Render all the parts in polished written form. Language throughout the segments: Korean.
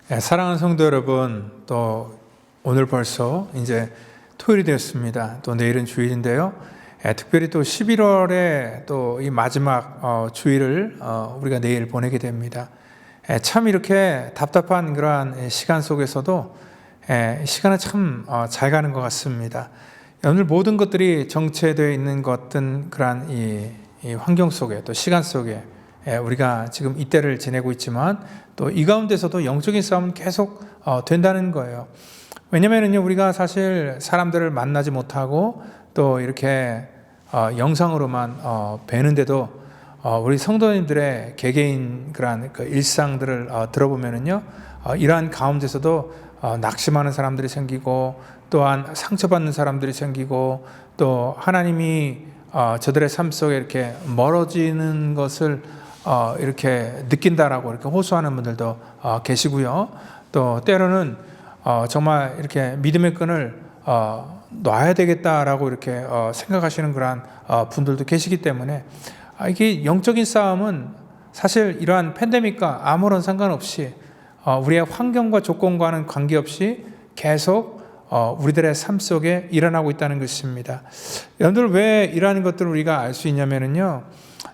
사랑하는 성도 여러분, 또 오늘 벌써 이제 토요일이 되었습니다. 또 내일은 주일인데요. 특별히 또 11월에 또 이 마지막 주일을 우리가 내일 보내게 됩니다. 참 이렇게 답답한 그러한 시간 속에서도 시간은 참 잘 가는 것 같습니다. 오늘 모든 것들이 정체되어 있는 것은 그러한 이 환경 속에 또 시간 속에 우리가 지금 이때를 지내고 있지만 또 이 가운데서도 영적인 싸움은 계속 된다는 거예요. 왜냐면은요, 우리가 사실 사람들을 만나지 못하고 또 이렇게 영상으로만 뵈는데도 우리 성도님들의 개개인 그러한 그 일상들을 들어보면은요, 이러한 가운데서도 낙심하는 사람들이 생기고 또한 상처받는 사람들이 생기고 또 하나님이 저들의 삶 속에 이렇게 멀어지는 것을 이렇게 느낀다라고 이렇게 호소하는 분들도 계시고요. 또 때로는 정말 이렇게 믿음의 끈을 놔야 되겠다라고 이렇게 생각하시는 그러한 분들도 계시기 때문에 이게 영적인 싸움은 사실 이러한 팬데믹과 아무런 상관없이 우리의 환경과 조건과는 관계없이 계속 우리들의 삶 속에 일어나고 있다는 것입니다. 여러분들 왜 이러한 것들을 우리가 알 수 있냐면요,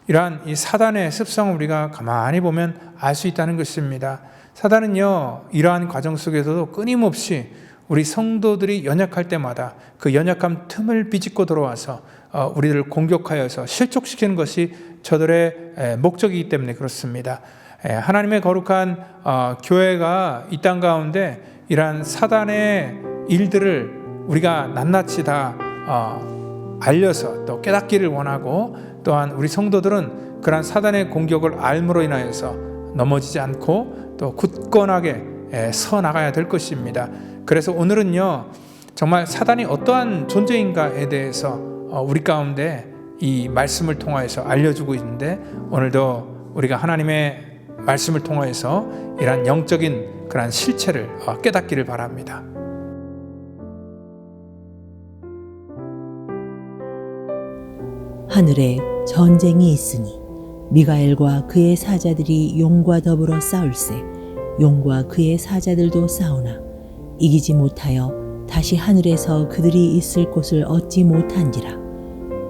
이러한 이 사단의 습성을 우리가 가만히 보면 알 수 있다는 것입니다. 사단은요, 이러한 과정 속에서도 끊임없이 우리 성도들이 연약할 때마다 그 연약함 틈을 비집고 들어와서 우리를 공격하여서 실족시키는 것이 저들의 목적이기 때문에 그렇습니다. 하나님의 거룩한 교회가 이 땅 가운데 이러한 사단의 일들을 우리가 낱낱이 다 알려서 또 깨닫기를 원하고, 또한 우리 성도들은 그러한 사단의 공격을 알므로 인하여서 넘어지지 않고 또 굳건하게 서 나가야 될 것입니다. 그래서 오늘은요, 정말 사단이 어떠한 존재인가에 대해서 우리 가운데 이 말씀을 통하여서 알려주고 있는데, 오늘도 우리가 하나님의 말씀을 통하여서 이러한 영적인 그러한 실체를 깨닫기를 바랍니다. 하늘에 전쟁이 있으니 미가엘과 그의 사자들이 용과 더불어 싸울세. 용과 그의 사자들도 싸우나 이기지 못하여 다시 하늘에서 그들이 있을 곳을 얻지 못한지라.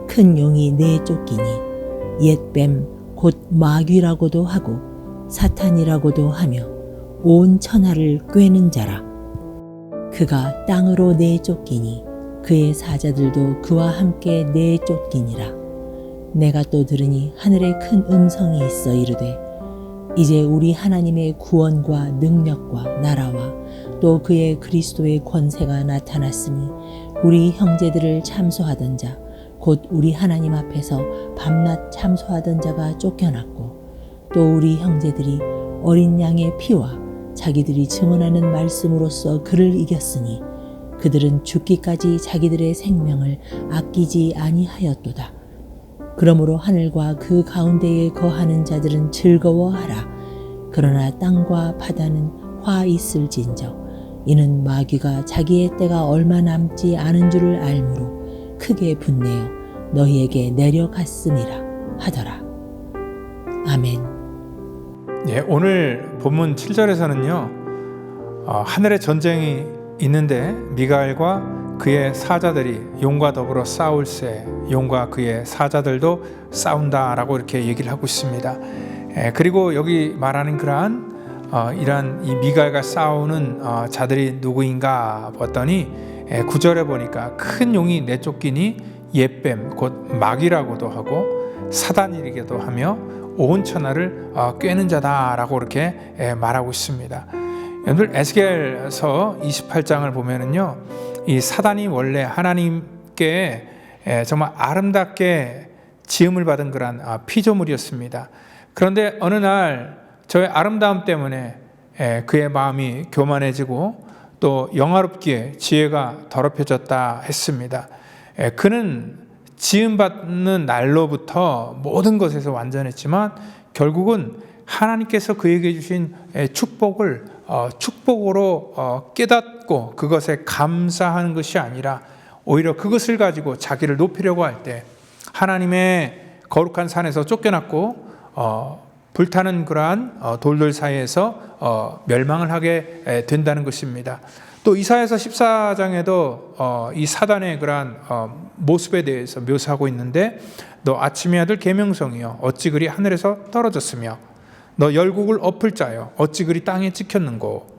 큰 용이 내쫓기니 옛뱀 곧 마귀라고도 하고 사탄이라고도 하며 온 천하를 꿰는 자라. 그가 땅으로 내쫓기니 그의 사자들도 그와 함께 내쫓기니라. 내가 또 들으니 하늘에 큰 음성이 있어 이르되, 이제 우리 하나님의 구원과 능력과 나라와 또 그의 그리스도의 권세가 나타났으니 우리 형제들을 참소하던 자 곧 우리 하나님 앞에서 밤낮 참소하던 자가 쫓겨났고, 또 우리 형제들이 어린 양의 피와 자기들이 증언하는 말씀으로써 그를 이겼으니 그들은 죽기까지 자기들의 생명을 아끼지 아니하였도다. 그러므로 하늘과 그 가운데에 거하는 자들은 즐거워하라. 그러나 땅과 바다는 화 있을진저 이는 마귀가 자기의 때가 얼마 남지 않은 줄을 알므로 크게 분내어 너희에게 내려갔음이라 하더라. 아멘. 오늘 본문 7절에서는요, 하늘에 전쟁이 있는데 미가엘과 그의 사자들이 용과 더불어 싸울세, 용과 그의 사자들도 싸운다라고 이렇게 얘기를 하고 있습니다. 그리고 여기 말하는 그러한 이러한 이 미가엘과 싸우는 자들이 누구인가 봤더니 9절에 보니까 큰 용이 내쫓기니 옛뱀 곧 마귀라고도 하고 사단이라고도 하며 온 천하를 꿰는 자다라고 이렇게 말하고 있습니다. 여러분들 에스겔서 28장을 보면은요, 이 사단이 원래 하나님께 정말 아름답게 지음을 받은 그런 피조물이었습니다. 그런데 어느 날 저의 아름다움 때문에 그의 마음이 교만해지고 또 영화롭기에 지혜가 더럽혀졌다 했습니다. 그는 지음받는 날로부터 모든 것에서 완전했지만 결국은 하나님께서 그에게 주신 축복을 축복으로 깨닫고 그것에 감사하는 것이 아니라 오히려 그것을 가지고 자기를 높이려고 할 때 하나님의 거룩한 산에서 쫓겨났고 불타는 그러한 돌들 사이에서 멸망을 하게 된다는 것입니다. 또 이사야서 14장에도 이 사단의 그러한 모습에 대해서 묘사하고 있는데, 너 아침의 아들 계명성이여 어찌 그리 하늘에서 떨어졌으며 너 열국을 엎을 자여 어찌 그리 땅에 찍혔는고,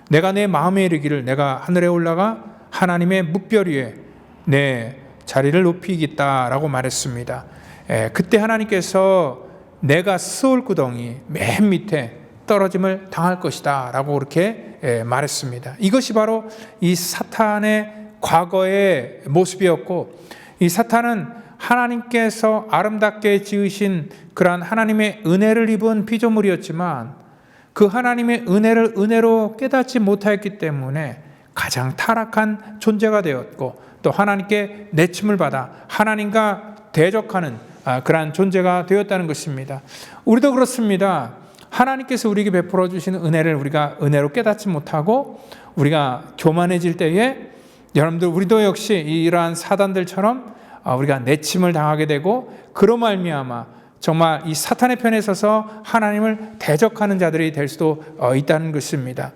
내가 내 마음에 이르기를 내가 하늘에 올라가 하나님의 뭇별 위에 내 자리를 높이겠다라고 말했습니다. 그때 하나님께서 내가 스올 구덩이 맨 밑에 떨어짐을 당할 것이다 라고 그렇게 말했습니다. 이것이 바로 이 사탄의 과거의 모습이었고, 이 사탄은 하나님께서 아름답게 지으신 그러한 하나님의 은혜를 입은 피조물이었지만, 그 하나님의 은혜를 은혜로 깨닫지 못하였기 때문에 가장 타락한 존재가 되었고, 또 하나님께 내침을 받아 하나님과 대적하는 그러한 존재가 되었다는 것입니다. 우리도 그렇습니다. 하나님께서 우리에게 베풀어 주시는 은혜를 우리가 은혜로 깨닫지 못하고 우리가 교만해질 때에, 여러분들 우리도 역시 이러한 사단들처럼 우리가 내침을 당하게 되고, 그로 말미암아 정말 이 사탄의 편에 서서 하나님을 대적하는 자들이 될 수도 있다는 것입니다.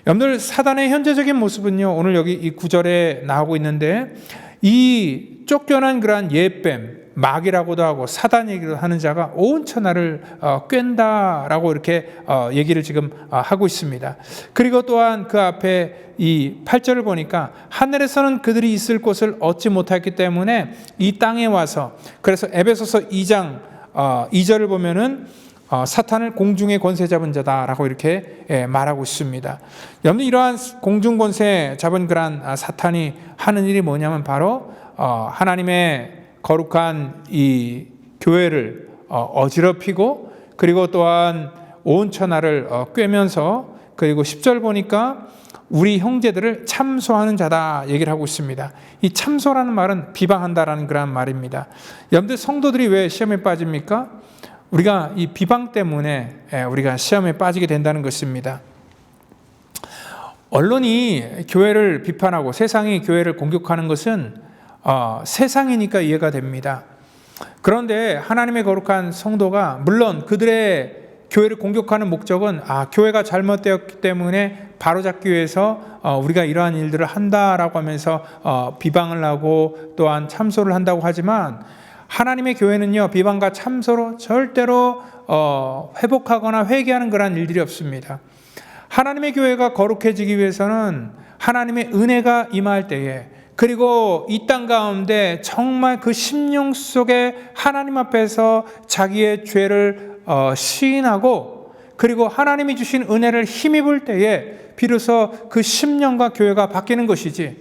여러분들, 사단의 현재적인 모습은요, 오늘 여기 이 9절에 나오고 있는데, 이 쫓겨난 그러한 옛뱀, 마귀라고도 하고 사단이기도 하는 자가 온 천하를 꿰는다라고 이렇게 얘기를 지금 하고 있습니다. 그리고 또한 그 앞에 이 8절을 보니까 하늘에서는 그들이 있을 곳을 얻지 못했기 때문에 이 땅에 와서, 그래서 에베소서 2장 2절을 보면은 사탄을 공중의 권세 잡은 자다라고 이렇게 말하고 있습니다. 여러분, 이러한 공중 권세 잡은 그러한 사탄이 하는 일이 뭐냐면 바로 하나님의 거룩한 이 교회를 어지럽히고, 그리고 또한 온 천하를 꿰면서, 그리고 10절 보니까 우리 형제들을 참소하는 자다 얘기를 하고 있습니다. 이 참소라는 말은 비방한다라는 그런 말입니다. 여러분들, 성도들이 왜 시험에 빠집니까? 우리가 이 비방 때문에 우리가 시험에 빠지게 된다는 것입니다. 언론이 교회를 비판하고 세상이 교회를 공격하는 것은 세상이니까 이해가 됩니다. 그런데 하나님의 거룩한 성도가, 물론 그들의 교회를 공격하는 목적은 교회가 잘못되었기 때문에 바로잡기 위해서 우리가 이러한 일들을 한다라고 하면서 비방을 하고 또한 참소를 한다고 하지만, 하나님의 교회는요, 비방과 참소로 절대로 회복하거나 회개하는 그런 일들이 없습니다. 하나님의 교회가 거룩해지기 위해서는 하나님의 은혜가 임할 때에, 그리고 이 땅 가운데 정말 그 심령 속에 하나님 앞에서 자기의 죄를 시인하고, 그리고 하나님이 주신 은혜를 힘입을 때에 비로소 그 심령과 교회가 바뀌는 것이지,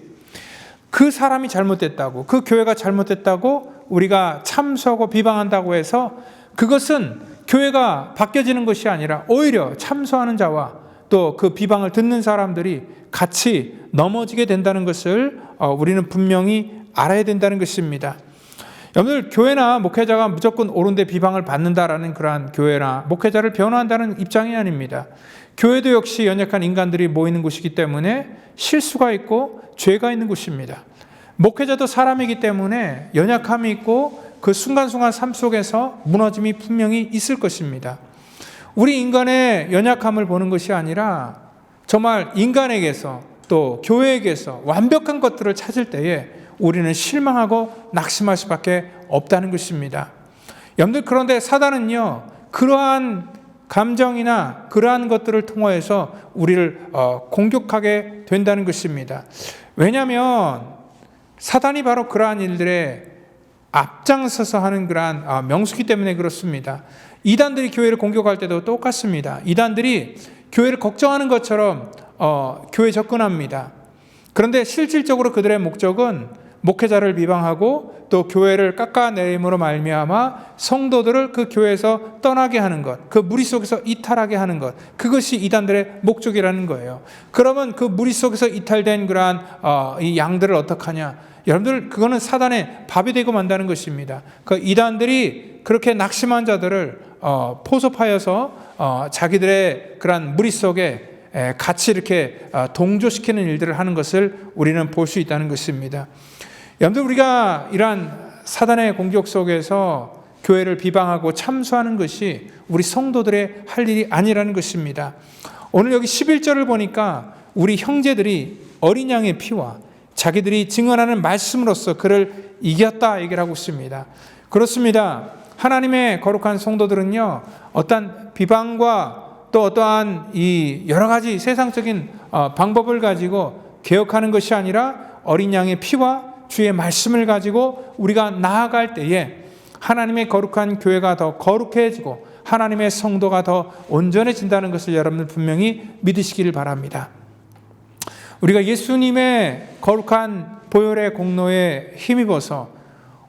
그 사람이 잘못됐다고, 그 교회가 잘못됐다고 우리가 참소하고 비방한다고 해서 그것은 교회가 바뀌어지는 것이 아니라 오히려 참소하는 자와 또 그 비방을 듣는 사람들이 같이 넘어지게 된다는 것을 우리는 분명히 알아야 된다는 것입니다. 여러분들, 교회나 목회자가 무조건 옳은데 비방을 받는다라는 그러한 교회나 목회자를 변호한다는 입장이 아닙니다. 교회도 역시 연약한 인간들이 모이는 곳이기 때문에 실수가 있고 죄가 있는 곳입니다. 목회자도 사람이기 때문에 연약함이 있고 그 순간순간 삶 속에서 무너짐이 분명히 있을 것입니다. 우리 인간의 연약함을 보는 것이 아니라 정말 인간에게서 또 교회에게서 완벽한 것들을 찾을 때에 우리는 실망하고 낙심할 수밖에 없다는 것입니다. 여러분들, 그런데 사단은요, 그러한 감정이나 그러한 것들을 통해서 우리를 공격하게 된다는 것입니다. 왜냐하면 사단이 바로 그러한 일들에 앞장서서 하는 그러한 명수기 때문에 그렇습니다. 이단들이 교회를 공격할 때도 똑같습니다. 이단들이 교회를 걱정하는 것처럼 교회에 접근합니다. 그런데 실질적으로 그들의 목적은 목회자를 비방하고 또 교회를 깎아내림으로 말미암아 성도들을 그 교회에서 떠나게 하는 것, 그 무리 속에서 이탈하게 하는 것, 그것이 이단들의 목적이라는 거예요. 그러면 그 무리 속에서 이탈된 그러한 이 양들을 어떻게 하냐? 여러분들, 그거는 사단의 밥이 되고 만다는 것입니다. 그 이단들이 그렇게 낙심한 자들을 포섭하여서 자기들의 그러한 무리 속에 같이 이렇게 동조시키는 일들을 하는 것을 우리는 볼 수 있다는 것입니다. 여러분들, 우리가 이러한 사단의 공격 속에서 교회를 비방하고 참소하는 것이 우리 성도들의 할 일이 아니라는 것입니다. 오늘 여기 11절을 보니까 우리 형제들이 어린 양의 피와 자기들이 증언하는 말씀으로써 그를 이겼다 얘기를 하고 있습니다. 그렇습니다. 하나님의 거룩한 성도들은요, 어떠한 비방과 또 어떠한 이 여러 가지 세상적인 방법을 가지고 개혁하는 것이 아니라 어린 양의 피와 주의 말씀을 가지고 우리가 나아갈 때에 하나님의 거룩한 교회가 더 거룩해지고 하나님의 성도가 더 온전해진다는 것을 여러분들 분명히 믿으시기를 바랍니다. 우리가 예수님의 거룩한 보혈의 공로에 힘입어서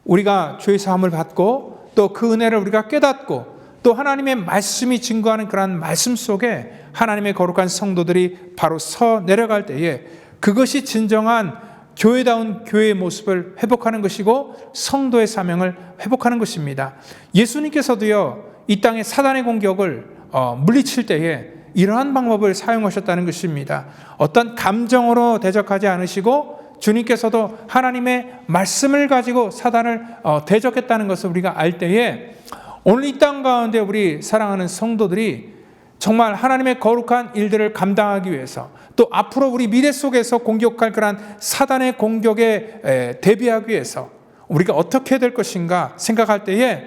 우리가 죄 사함을 받고 또 그 은혜를 우리가 깨닫고 또 하나님의 말씀이 증거하는 그러한 말씀 속에 하나님의 거룩한 성도들이 바로 서 내려갈 때에 그것이 진정한 교회다운 교회의 모습을 회복하는 것이고 성도의 사명을 회복하는 것입니다. 예수님께서도요, 이 땅의 사단의 공격을 물리칠 때에 이러한 방법을 사용하셨다는 것입니다. 어떤 감정으로 대적하지 않으시고 주님께서도 하나님의 말씀을 가지고 사단을 대적했다는 것을 우리가 알 때에 오늘 이 땅 가운데 우리 사랑하는 성도들이 정말 하나님의 거룩한 일들을 감당하기 위해서 또 앞으로 우리 미래 속에서 공격할 그런 사단의 공격에 대비하기 위해서 우리가 어떻게 될 것인가 생각할 때에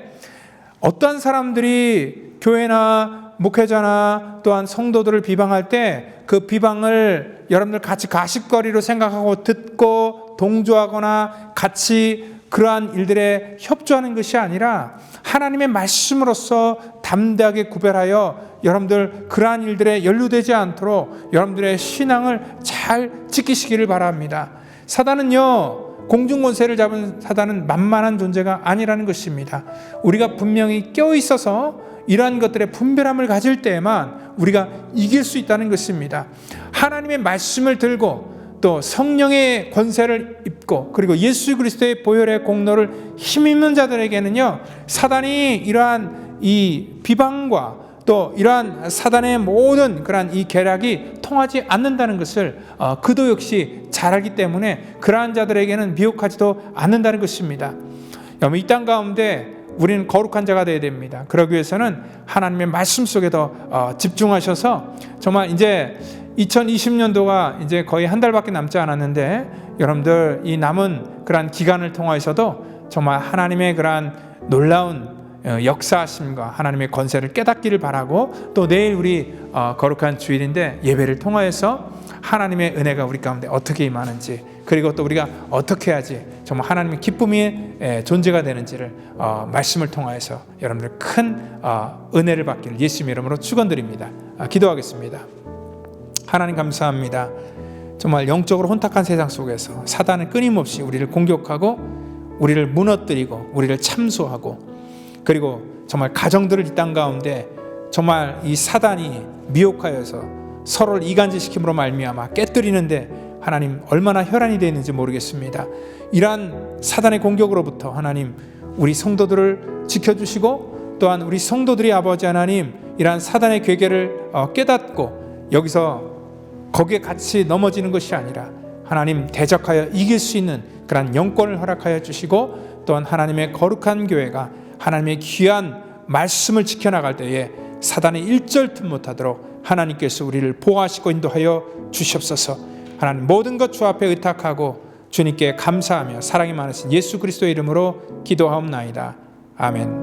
어떠한 사람들이 교회나 목회자나 또한 성도들을 비방할 때 그 비방을 여러분들 같이 가십거리로 생각하고 듣고 동조하거나 같이 그러한 일들에 협조하는 것이 아니라 하나님의 말씀으로서 담대하게 구별하여 여러분들 그러한 일들에 연루되지 않도록 여러분들의 신앙을 잘 지키시기를 바랍니다. 사단은요, 공중권세를 잡은 사단은 만만한 존재가 아니라는 것입니다. 우리가 분명히 깨어있어서 이러한 것들의 분별함을 가질 때에만 우리가 이길 수 있다는 것입니다. 하나님의 말씀을 들고 또 성령의 권세를 입고 그리고 예수 그리스도의 보혈의 공로를 힘입는 자들에게는요, 사단이 이러한 이 비방과 또 이러한 사단의 모든 그러한 이 계략이 통하지 않는다는 것을 그도 역시 잘 알기 때문에 그러한 자들에게는 미혹하지도 않는다는 것입니다. 여러분, 이 땅 가운데 우리는 거룩한 자가 되어야 됩니다. 그러기 위해서는 하나님의 말씀 속에 더 집중하셔서 정말 이제 2020년도가 이제 거의 한 달밖에 남지 않았는데 여러분들 이 남은 그러한 기간을 통하여서도 정말 하나님의 그러한 놀라운 역사하심과 하나님의 권세를 깨닫기를 바라고 또 내일 우리 거룩한 주일인데 예배를 통하여서 하나님의 은혜가 우리 가운데 어떻게 임하는지 그리고 또 우리가 어떻게 해야지 정말 하나님의 기쁨이 존재가 되는지를 말씀을 통하여서 여러분들 큰 은혜를 받기를 예수님의 이름으로 축원드립니다. 기도하겠습니다. 하나님 감사합니다. 정말 영적으로 혼탁한 세상 속에서 사단은 끊임없이 우리를 공격하고 우리를 무너뜨리고 우리를 참소하고 그리고 정말 가정들을 이 땅 가운데 정말 이 사단이 미혹하여서 서로를 이간질시킴으로 말미암아 깨뜨리는데 하나님 얼마나 혈안이 되어 있는지 모르겠습니다. 이러한 사단의 공격으로부터 하나님 우리 성도들을 지켜주시고 또한 우리 성도들이 아버지 하나님 이러한 사단의 괴계를 깨닫고 여기서 거기에 같이 넘어지는 것이 아니라 하나님 대적하여 이길 수 있는 그런 영권을 허락하여 주시고 또한 하나님의 거룩한 교회가 하나님의 귀한 말씀을 지켜나갈 때에 사단의 일절틈 못하도록 하나님께서 우리를 보호하시고 인도하여 주시옵소서. 하나님 모든 것 주 앞에 의탁하고 주님께 감사하며 사랑이 많으신 예수 그리스도의 이름으로 기도하옵나이다. 아멘.